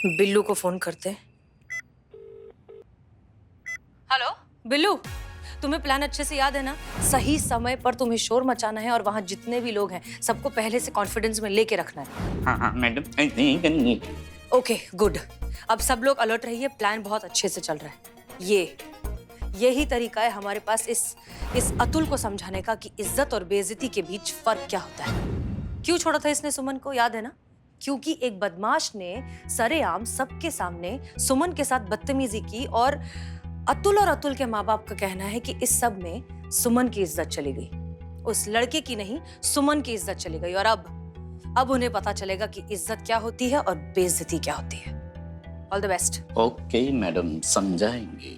बिल्लू को फोन करते। हेलो बिल्लू, तुम्हें प्लान अच्छे से याद है ना? सही समय पर तुम्हें शोर मचाना है और वहां जितने भी लोग हैं सबको पहले से कॉन्फिडेंस में लेके रखना है। हाँ मैडम, ऐसे ही करनी। Okay good. अब सब लोग अलर्ट रहिए, प्लान बहुत अच्छे से चल रहा है। यही तरीका है हमारे पास इस अतुल को समझाने का कि इज्जत और बेइज्जती के बीच फर्क क्या होता है। क्यों छोड़ा था इसने सुमन को, याद है ना? क्योंकि एक बदमाश ने सरेआम सबके सामने सुमन के साथ बदतमीजी की और अतुल और अतुल के माँ बाप का कहना है कि इस सब में सुमन की इज्जत चली गई। उस लड़के की नहीं, सुमन की इज्जत चली गई। और अब उन्हें पता चलेगा कि इज्जत क्या होती है और बेइज्जती क्या होती है। All the best. Okay madam, समझाएंगे।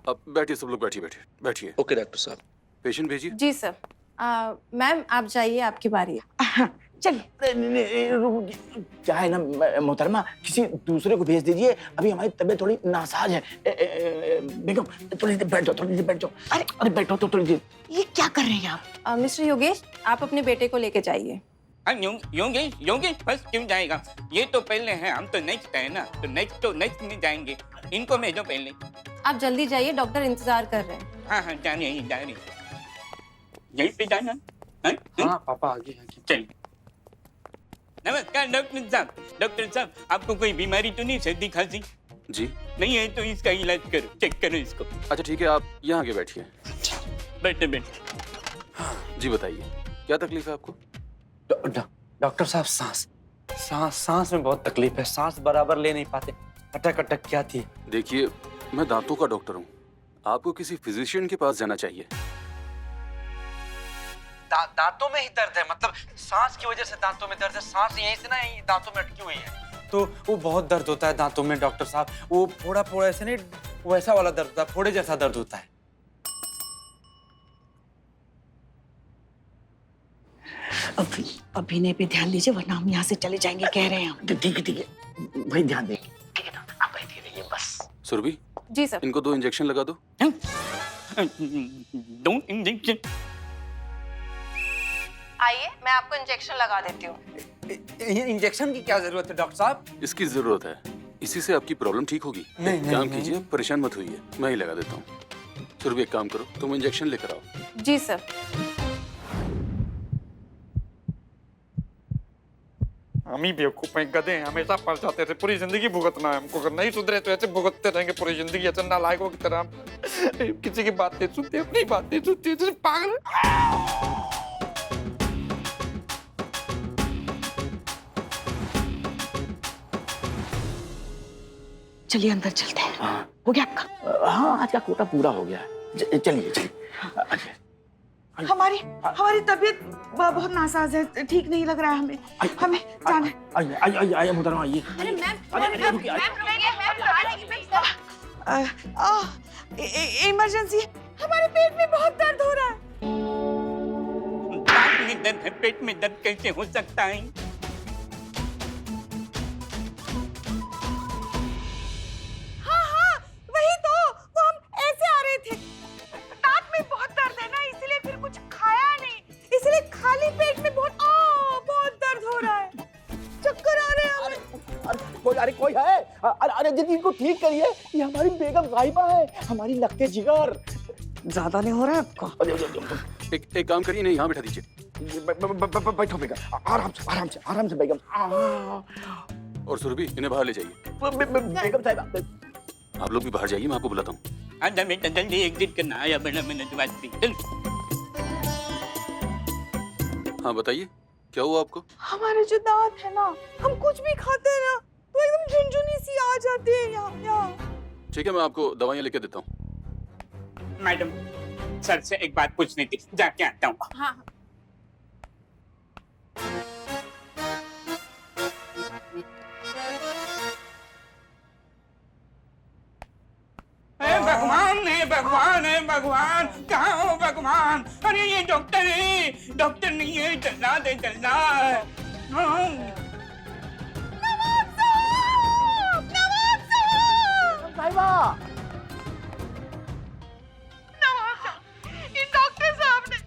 अब बैठिए, सब लोग बैठिए बैठिए। ओके डॉक्टर साहब। पेशेंट भेजिए। जी सर। मैम आप जाइए, आपकी बारी है। चलिए। क्या है ना मोहतरमा, किसी दूसरे को भेज दीजिए, अभी हमारी तबीयत थोड़ी नासाज है। बेगम थोड़ी देर बैठ जाओ। अरे बैठो तो थोड़ी देर। ये क्या कर रहे हैं आप? मिस्टर योगेश, आप अपने बेटे को लेके जाइए। योगेश फर्स्ट क्यों जाएगा? ये तो पहले है, हम तो नेक्स्ट है ना, तो नेक्स्ट में जाएंगे। इनको भेजो पहले। आप जल्दी जाइए, डॉक्टर इंतजार कर रहे हैं। हाँ जा रही यहीं पे जाना। हाँ पापा आगे। चलिए। नमस्कार डॉक्टर साहब, आपको कोई बीमारी तो नहीं, सर्दी खांसी जी नहीं है? तो इसका इलाज करो, चेक करो इसको। अच्छा ठीक है, आप यहाँ आगे बैठिए। बैठे। जी बताइए, क्या तकलीफ है आपको? डॉक्टर साहब, सांस में बहुत तकलीफ है। सांस बराबर ले नहीं पाते, अटक क्या थी। देखिए, मैं दांतों का डॉक्टर हूँ, आपको किसी फिजिशियन के पास जाना चाहिए। दांतों में ही दर्द है, मतलब सांस की वजह से दांतों में दर्द है। सांस यहीं से ना यहीं दांतों में अटकी हुई है, तो वो बहुत दर्द होता है दांतों में डॉक्टर साहब। वो फोड़ा ऐसे नहीं, वैसा वाला दर्द होता है, फोड़े जैसा दर्द होता है। अभिनय पे ध्यान दीजिए, वरना हम यहाँ से चले जाएंगे, कह रहे हैं हम। ठीक है भाई, ध्यान देंगे। ठीक है ना, आप बैठिए रहिए बस। सुरभि, जी सर। इनको 2 इंजेक्शन लगा दो। Don't injection. आइए, मैं आपको इंजेक्शन लगा देती हूँ। इंजेक्शन की क्या जरूरत है डॉक्टर साहब? इसकी जरूरत है, इसी से आपकी प्रॉब्लम ठीक होगी। नहीं, काम नहीं। कीजिए, परेशान मत होइए, मैं ही लगा देता हूँ। सुरभि एक काम करो, तुम इंजेक्शन लेकर आओ। जी सर। हम ही बेवकूफ हैं, गधे हैं, हमेशा फंस जाते थे। पूरी जिंदगी भुगतना है हमको, अगर नहीं सुधरे तो ऐसे भुगतते रहेंगे पूरी जिंदगी, ऐसे नालायकों की तरह। किसी की बात नहीं सुनते, अपनी बात नहीं सुनते, जैसे पागल। चलिए अंदर चलते हैं। हो गया आपका? हाँ, आज का कोटा पूरा हो गया है। चलिए। हमारी तबीयत बहुत नासाज है, ठीक नहीं लग रहा है हमें जाना है। आइए मोहतरमा, आइए। अरे इमरजेंसी, हमारे पेट में बहुत दर्द हो रहा है। दांत में दर्द है, पेट में दर्द कैसे हो सकता है? हाँ, वही तो, वो हम ऐसे आ रहे थे, दांत में बहुत दर्द है ना, इसलिए फिर कुछ खाया नहीं, इसलिए खाली पेट में बहुत दर्द हो रहा है, चक्कर आ रहे हैं हमें। अरे कोई है? अरे दीदी, इनको ठीक करिए, ये हमारी बेगम साहिबा है, हमारी लगते जिगर। ज्यादा नहीं हो रहा है आपको? एक काम करिए, नहीं यहाँ बैठा दीजिए। बैठो बेगम, आराम से बेगम। और सुरभि, इन्हें बाहर ले जाइए। बेगम साहिबा, आप लोग भी बाहर जाइए, मैं आपको बुलाता हूँ। आजा बेटा, जल्दी एग्जिट करना। आया बड़ा मिनट बाद चल। हाँ बताइए, क्या हुआ आपको? हमारे जो दांत है ना, हम कुछ भी खाते हैं ना तो एकदम झुनझुनी सी आ जाती है यहाँ। ठीक है, मैं आपको दवाइयाँ लेके देता हूँ। मैडम, सर से एक बात पूछनी थी, जाके आता हूँ। हाँ। भगवान, कहाँ हो भगवान? अरे ये डॉक्टर है, डॉक्टर नहीं है, चलना दे चलना। साहिबा, इन डॉक्टर साहब ने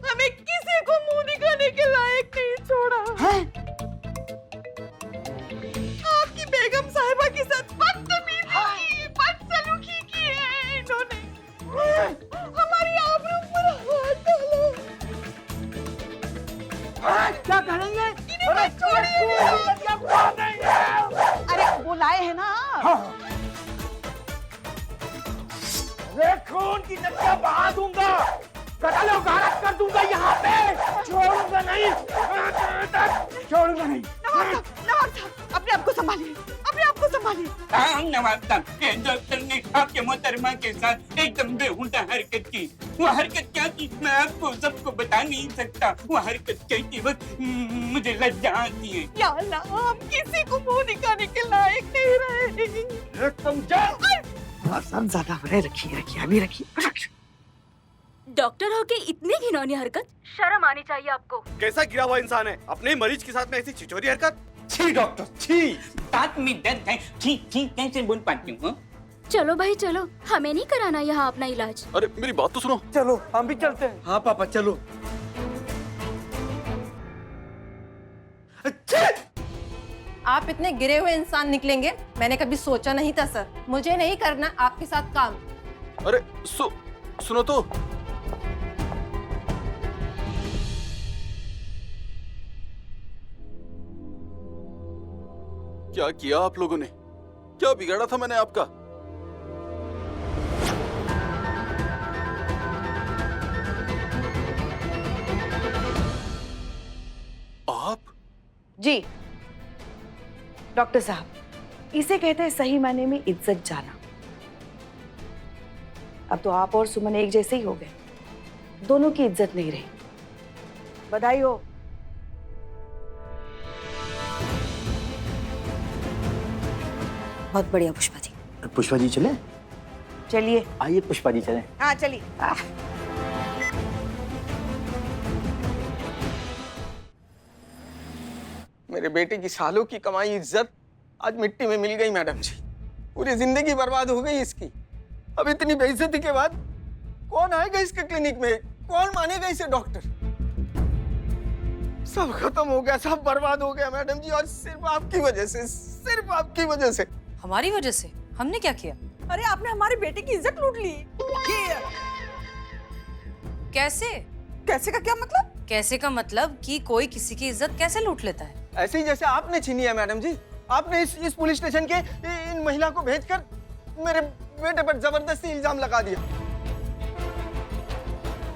हमें किसी को मुंह दिखाने के लायक नहीं छोड़ा। क्या करेंगे? अरे वो लाए हैं ना। अरे खून की नदियां बहा दूंगा, कत्ल और गारत कर दूंगा यहाँ पे, छोड़ूंगा नहीं, छोड़ूंगा नहीं। नवाब साहब अपने आप को संभालिए, अपने आप को संभालिए। हाँ नवाब साहब, डॉक्टर ने आपके मोहतरमा के साथ एकदम बेहुदा हरकत की। वो हरकत क्या की मैं आपको सबको बता नहीं सकता। वो हरकत करते वक्त मुझे लज्जा आती है। या अल्लाह, हम किसी को मुंह दिखाने के लायक नहीं रहे। तुम जा ज्यादा बड़े रखिए, अभी रखिए। डॉक्टर होके इतनी घिनौनी हरकत, शर्म आनी चाहिए आपको। कैसा गिरा हुआ इंसान है, अपने मरीज के साथ में ऐसी छिचोरी हरकत। छी डॉक्टर छी। दांत में दर्द है, छी छी कैसे बोल पाती हूँ? चलो भाई चलो, हमें नहीं कराना यहाँ अपना इलाज। अरे मेरी बात तो सुनो। चलो हम भी चलते हैं। हाँ पापा चलो। आप इतने गिरे हुए इंसान निकलेंगे मैंने कभी सोचा नहीं था सर। मुझे नहीं करना आपके साथ काम। अरे सुनो तो। क्या किया आप लोगों ने? क्या बिगाड़ा था मैंने आपका? आप? जी डॉक्टर साहब, इसे कहते हैं सही मायने में इज्जत जाना। अब तो आप और सुमन एक जैसे ही हो गए, दोनों की इज्जत नहीं रही। बधाई हो। बहुत बढ़िया पुष्पा जी। पुष्पा जी चले? चलिए। आइए पुष्पा जी चले। हाँ चलिए। मेरे बेटे की सालों की कमाई इज्जत आज मिट्टी में मिल गई मैडम जी। पूरी जिंदगी बर्बाद हो गई इसकी। अब इतनी बेइज्जती के बाद कौन आएगा इसके क्लिनिक में? कौन मानेगा इसे डॉक्टर? सब खत्म हो गया, सब बर्बाद हो गया मैडम जी, और सिर्फ आपकी वजह से, सिर्फ आपकी वजह से। हमारी वजह से? हमने क्या किया? अरे आपने हमारे बेटे की इज्जत लूट ली। कैसे? कैसे का क्या मतलब? कैसे का मतलब कि कोई किसी की इज्जत कैसे लूट लेता है? ऐसे ही जैसे आपने छीनी है मैडम जी। आपने इस पुलिस स्टेशन के इन महिला को भेजकर मेरे बेटे पर जबरदस्ती इल्जाम लगा दिया।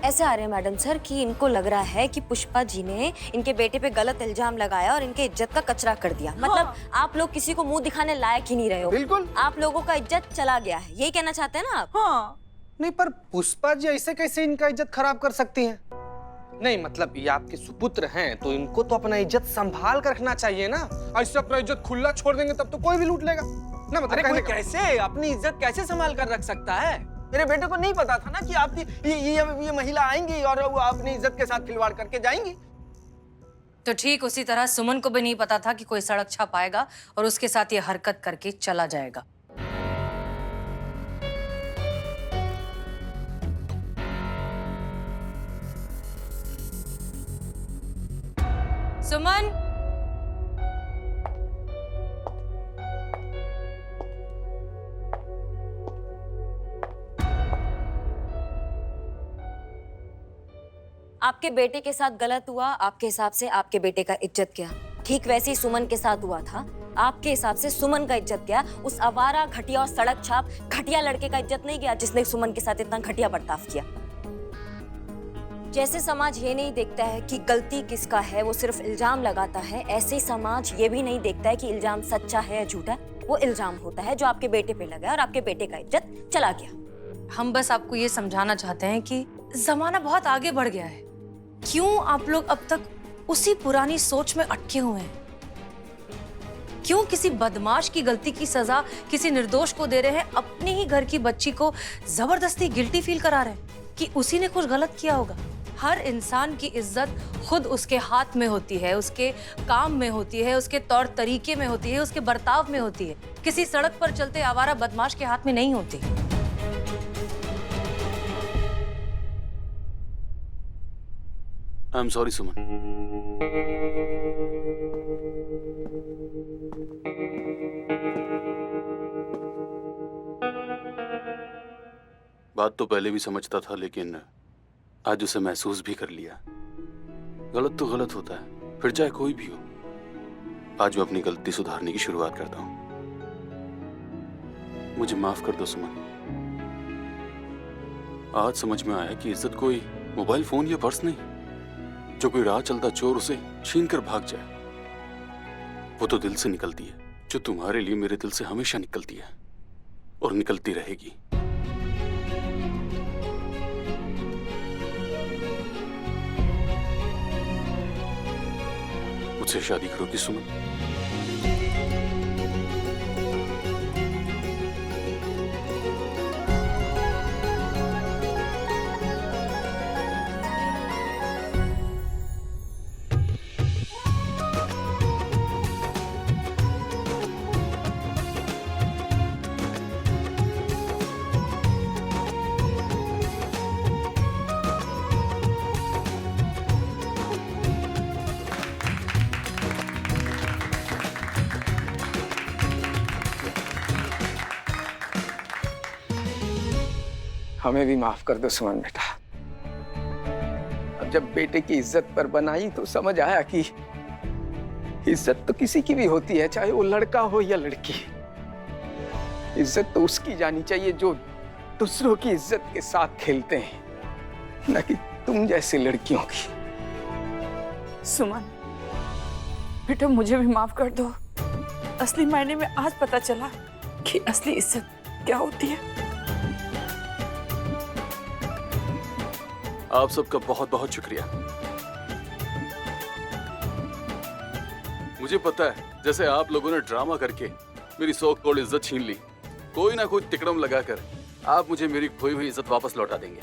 ऐसे आ रहे हैं मैडम सर कि इनको लग रहा है कि पुष्पा जी ने इनके बेटे पे गलत इल्जाम लगाया और इनके इज्जत का कचरा कर दिया। मतलब आप लोग किसी को मुंह दिखाने लायक ही नहीं रहे हो। बिल्कुल। आप लोगों का इज्जत चला गया है, यही कहना चाहते हैं ना आप? हाँ। नहीं पर पुष्पा जी ऐसे कैसे इनका इज्जत खराब कर सकती हैं? नहीं मतलब ये आपके सुपुत्र हैं तो इनको तो अपना इज्जत संभाल कर रखना चाहिए ना। ऐसे अपना इज्जत खुला छोड़ देंगे तब तो कोई भी लूट लेगा ना। मतलब कोई कैसे अपनी इज्जत कैसे संभाल कर रख सकता है? मेरे बेटे को नहीं पता था ना कि आपकी ये महिला आएंगी और वो अपनी इज्जत के साथ खिलवाड़ करके जाएंगी। तो ठीक उसी तरह सुमन को भी नहीं पता था कि कोई सड़क छाप आएगा और उसके साथ ये हरकत करके चला जाएगा। सुमन, आपके बेटे के साथ गलत हुआ, आपके हिसाब से आपके बेटे का इज्जत गया। ठीक वैसे ही सुमन के साथ हुआ था, आपके हिसाब से सुमन का इज्जत गया। उस आवारा, घटिया और सड़क छाप घटिया लड़के का इज्जत नहीं गया जिसने सुमन के साथ इतना घटिया बर्ताव किया। जैसे समाज ये नहीं देखता है कि गलती किसका है, वो सिर्फ इल्जाम लगाता है, ऐसे ही समाज ये भी नहीं देखता है कि इल्जाम सच्चा है या झूठा। वो इल्जाम होता है जो आपके बेटे पे लगा और आपके बेटे का इज्जत चला गया। हम बस आपको ये समझाना चाहते हैं कि जमाना बहुत आगे बढ़ गया है। क्यों आप लोग अब तक उसी पुरानी सोच में अटके हुए हैं? क्यों किसी बदमाश की गलती की सजा किसी निर्दोष को दे रहे हैं? अपने ही घर की बच्ची को जबरदस्ती गिल्टी फील करा रहे हैं कि उसी ने कुछ गलत किया होगा। हर इंसान की इज्जत खुद उसके हाथ में होती है, उसके काम में होती है, उसके तौर तरीके में होती है, उसके बर्ताव में होती है। किसी सड़क पर चलते आवारा बदमाश के हाथ में नहीं होती। आई एम सॉरी सुमन। बात तो पहले भी समझता था लेकिन आज उसे महसूस भी कर लिया। गलत तो गलत होता है, फिर चाहे कोई भी हो। आज मैं अपनी गलती सुधारने की शुरुआत करता हूँ। मुझे माफ कर दो सुमन। आज समझ में आया कि इज्जत कोई मोबाइल फोन या पर्स नहीं, जो कोई राह चलता चोर उसे छीन कर भाग जाए। वो तो दिल से निकलती है, जो तुम्हारे लिए मेरे दिल से हमेशा निकलती है और निकलती रहेगी। मुझसे शादी करोगी सुमन? हमें भी माफ कर दो सुमन बेटा। अब जब बेटे की इज्जत पर बनाई तो समझ आया कि इज्जत तो किसी की भी होती है, चाहे वो लड़का हो या लड़की। इज्जत तो उसकी जानी चाहिए जो दूसरों की इज्जत के साथ खेलते हैं, न कि तुम जैसी लड़कियों की। सुमन बेटा, मुझे भी माफ कर दो। असली मायने में आज पता चला कि असली इज्जत क्या होती है। आप सबका बहुत बहुत शुक्रिया। मुझे पता है जैसे आप लोगों ने ड्रामा करके मेरी सो कॉल्ड इज्जत छीन ली, कोई ना कोई तिकड़म लगाकर आप मुझे मेरी खोई हुई इज्जत वापस लौटा देंगे।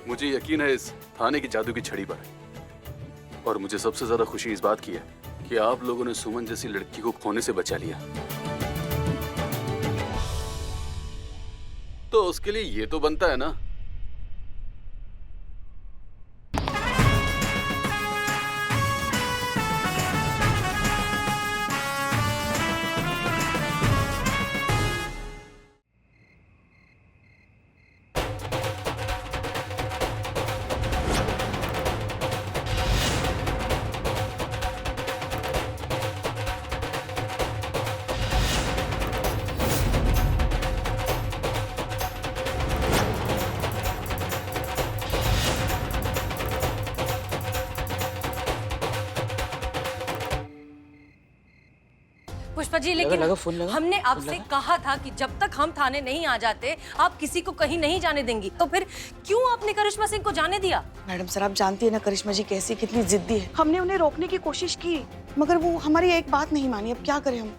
मुझे यकीन है इस थाने की जादू की छड़ी पर। और मुझे सबसे ज्यादा खुशी इस बात की है कि आप लोगों ने सुमन जैसी लड़की को खोने से बचा लिया। तो उसके लिए ये तो बनता है ना। पुष्पा जी, लेकिन हमने आपसे कहा था कि जब तक हम थाने नहीं आ जाते आप किसी को कहीं नहीं जाने देंगी, तो फिर क्यों आपने करिश्मा सिंह को जाने दिया? मैडम सर, आप जानती है ना करिश्मा जी कैसी, कितनी जिद्दी है। हमने उन्हें रोकने की कोशिश की मगर वो हमारी एक बात नहीं मानी। अब क्या करें हम?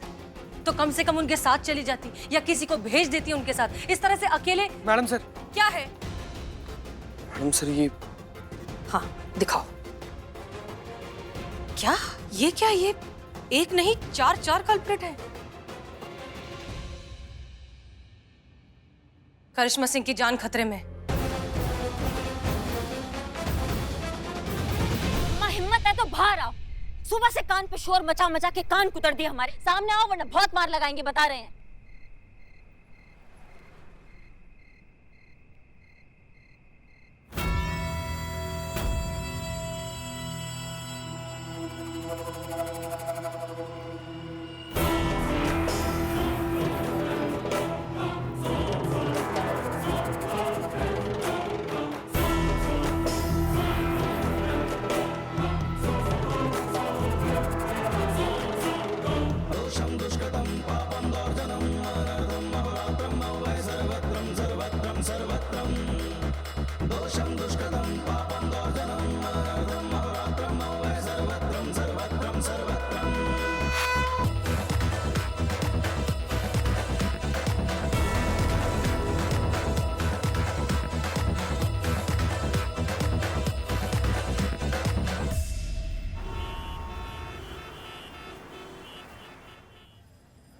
तो कम से कम उनके साथ चली जाती या किसी को भेज देती उनके साथ। इस तरह से अकेले। Madam sir. क्या है? मैडम सर ये। हाँ दिखाओ। क्या ये एक नहीं 4 कल्प्रिट है। करिश्मा सिंह की जान खतरे में। हिम्मत है तो बाहर आओ। सुबह से कान पे शोर मचा मचा के कान कुतर दिए हमारे। सामने आओ वरना बहुत मार लगाएंगे, बता रहे हैं।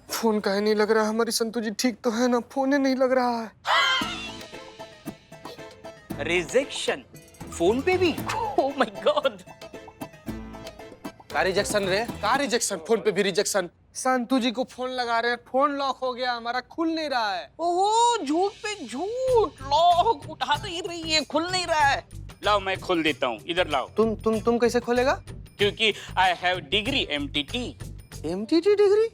फोन काहे नहीं लग रहा? हमारी संतु जी ठीक तो है ना? फोन ही नहीं लग रहा है। रिजेक्शन फोन पे भी? Oh my God. का रिजेक्शन रे? का रिजेक्शन? फोन पे भी रिजेक्शन। संतु जी को फोन लगा रहे हैं, फोन लॉक हो गया, हमारा खुल नहीं रहा है। ओहो, झूठ पे झूठ। लॉक उठा तो ही रही है, खुल नहीं रहा है। लाओ मैं खोल देता हूँ, इधर लाओ। तुम कैसे खोलेगा? क्योंकि I have degree MTT। MTT degree?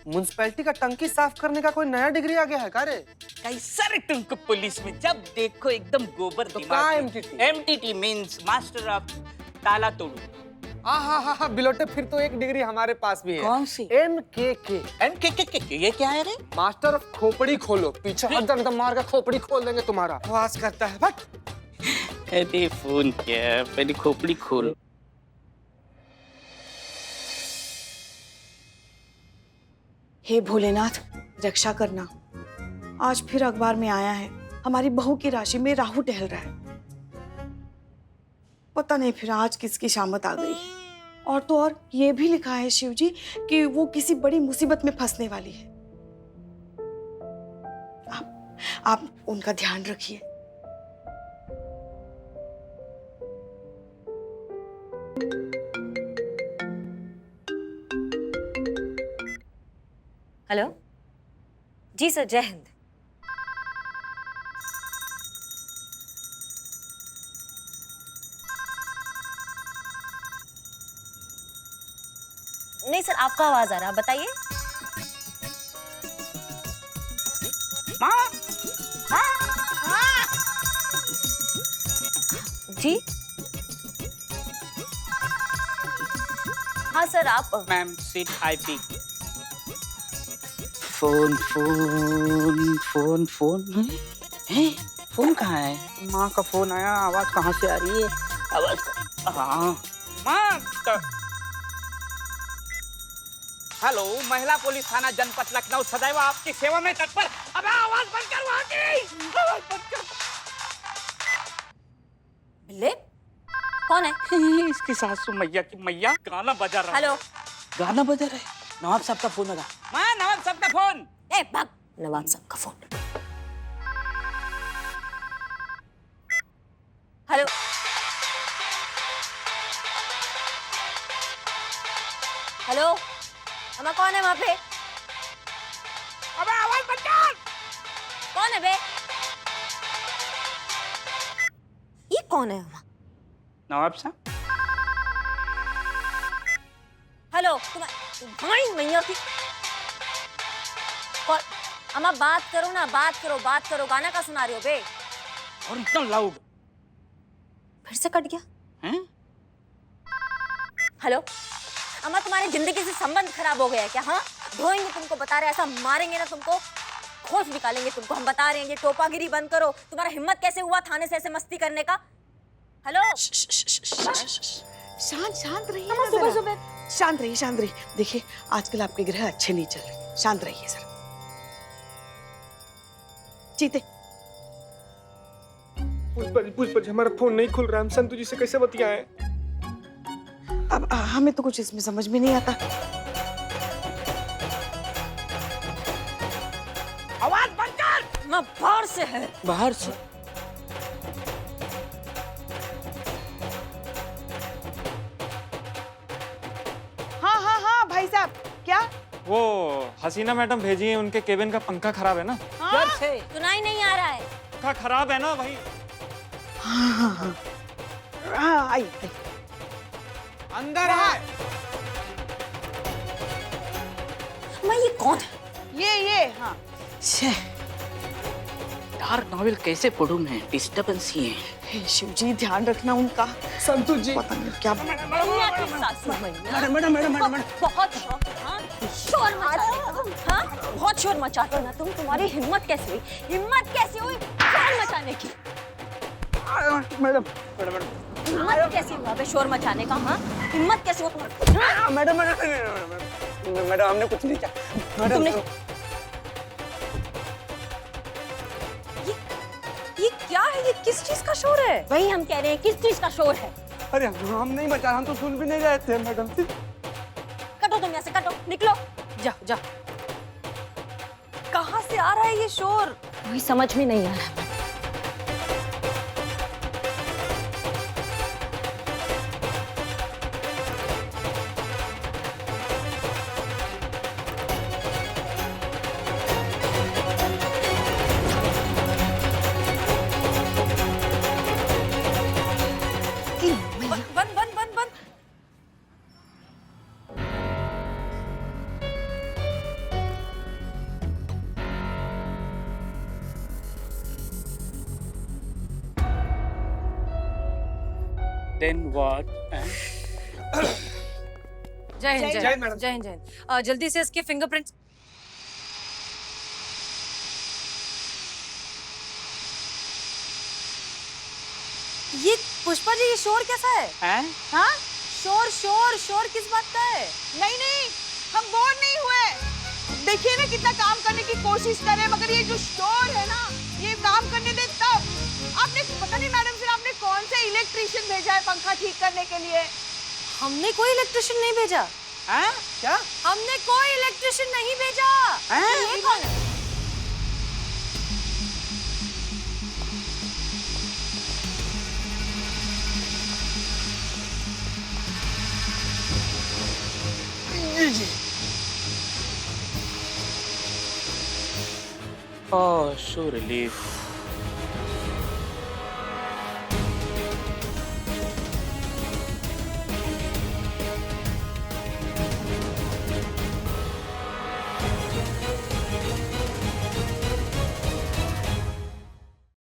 Municipality का टंकी साफ करने का कोई नया डिग्री आ गया है का रे? कैसा रे तुमको पुलिस में जब देखो एकदम गोबर तो दिमाग का में। MTT? MTT means master of ताला तोड़ू। हाँ बिलोटे, फिर तो एक डिग्री हमारे पास भी है। कौन सी? MKK। MKK ये क्या है रे? मास्टर ऑफ खोपड़ी खोलो। पीछे हट जाने तो मार का खोपड़ी खोल देंगे तुम्हारा। आवाज करता है बट। अरे फोन क्या, पहले खोपड़ी खोल। हे भोलेनाथ, रक्षा करना। आज फिर अखबार में आया है हमारी बहू की राशि में राहु टहल रहा है। पता नहीं फिर आज किसकी शामत आ गई है। और तो और ये भी लिखा है शिवजी कि वो किसी बड़ी मुसीबत में फंसने वाली है। आप उनका ध्यान रखिए। हेलो जी सर, जय हिंद। नहीं सर, आपका आवाज आ रहा, बताइए। जी हाँ सर, आप ma'am seat I P. Phone phone phone phone है? फोन कहाँ है? माँ का फोन आया, आवाज कहाँ से आ रही है? आवाज हाँ माँ। हेलो, महिला पुलिस थाना जनपद लखनऊ सदैव आपकी सेवा में तत्पर। अबे आवाज बंद कर वहाँ की, आवाज बंद कर। बिल्ले, कौन है? इसकी सासू मैया की मैया गाना बजा रहा है। हेलो, गाना बजा रहा है। नवाब साहब का फोन लगा। माँ, नवाब साहब का फोन। ए भाग, नवाब साहब का फोन। हेलो, हेलो, अम्मा कौन है वहाँ पे? अबे आवाज बंद कर। कौन है बे? ये कौन है अम्मा? नवाब साहब। हेलो, तुम्हारी मैया की कौन? अम्मा बात करो ना, बात करो। गाना का सुना रही हो बे? और इतना लाउड। फिर से कट गया। हैं? हेलो, अम्मा तुम्हारी जिंदगी से संबंध खराब हो गया है क्या? हाँ, धोएंगे तुमको, बता रहे, ऐसा मारेंगे ना तुमको, खोज निकालेंगे तुमको, हम बता रहे हैं। ये टोपागिरी बंद करो। तुम्हारा हिम्मत कैसे हुआ थाने से ऐसे मस्ती करने का? हेलो, शांत रहिए अम्मा, ना जरा। सुबह शांत रहिए। देखिए आजकल आपके ग्रह अच्छे नहीं चल रहे, शांत रहिए सर। जीते पुष्पा जी, हमारा फोन नहीं खुल रहा है। हम संतु जी से कैसे बतियाएं? अब हमें तो कुछ इसमें समझ में नहीं आता। आवाज बंद कर। मैं बाहर से है। बाहर से? हाँ भाई साहब, क्या? वो हसीना मैडम भेजी है, उनके केबिन का पंखा खराब है ना। जब से सुनाई नहीं आ रहा है। पंखा खराब है ना भाई। हाँ आई। अंदर है। मैं ये कौन है? ये हाँ। डार्क नॉवेल कैसे पढ़ूं मैं? डिस्टर्बेंस ही है। हे शिवजी, ध्यान रखना उनका। संतु जी, पता नहीं क्या। मैया की सासू मैया। बहुत शोर मचाते हो तुम, हाँ? बहुत शोर मचाते हो ना तुम। तुम्हारी हिम्मत कैसे हुई शोर मचाने की? हिम्मत कैसे हुआ बे शोर मचाने का? हाँ, हिम्मत कैसे हुआ तुम्हारी? मैडम हमने कुछ नहीं किया। तुमने ये क्या है? ये किस चीज का शोर है? वही हम कह रहे हैं, किस चीज का शोर है? अरे हम नहीं बचा, हम तो सुन भी नहीं रहे थे मैडम। कटो तुम यहाँ से, कटो, निकलो। जा। कहाँ से आ रहा है ये शोर? वही समझ में नहीं आ रहा। then what? जय हिंद जय हिंद, मैडम। जय हिंद जय हिंद। जल्दी से इसके फिंगरप्रिंट्स। ये पुष्पा जी, ये शोर कैसा है? हाँ? शोर शोर शोर किस बात का है? नहीं नहीं, हम बोर नहीं हुए। देखिए ना कितना काम करने की कोशिश कर रहे हैं, मगर ये जो शोर है ना, ये काम करने दे तब। आपने पता नहीं मैडम, फिर आपने कौन से इलेक्ट्रिशियन भेजा है पंखा ठीक करने के लिए? हमने कोई इलेक्ट्रिशियन नहीं भेजा। हैं? क्या? हमने कोई इलेक्ट्रिशियन नहीं भेजा। ये कौन है? Oh, so relief.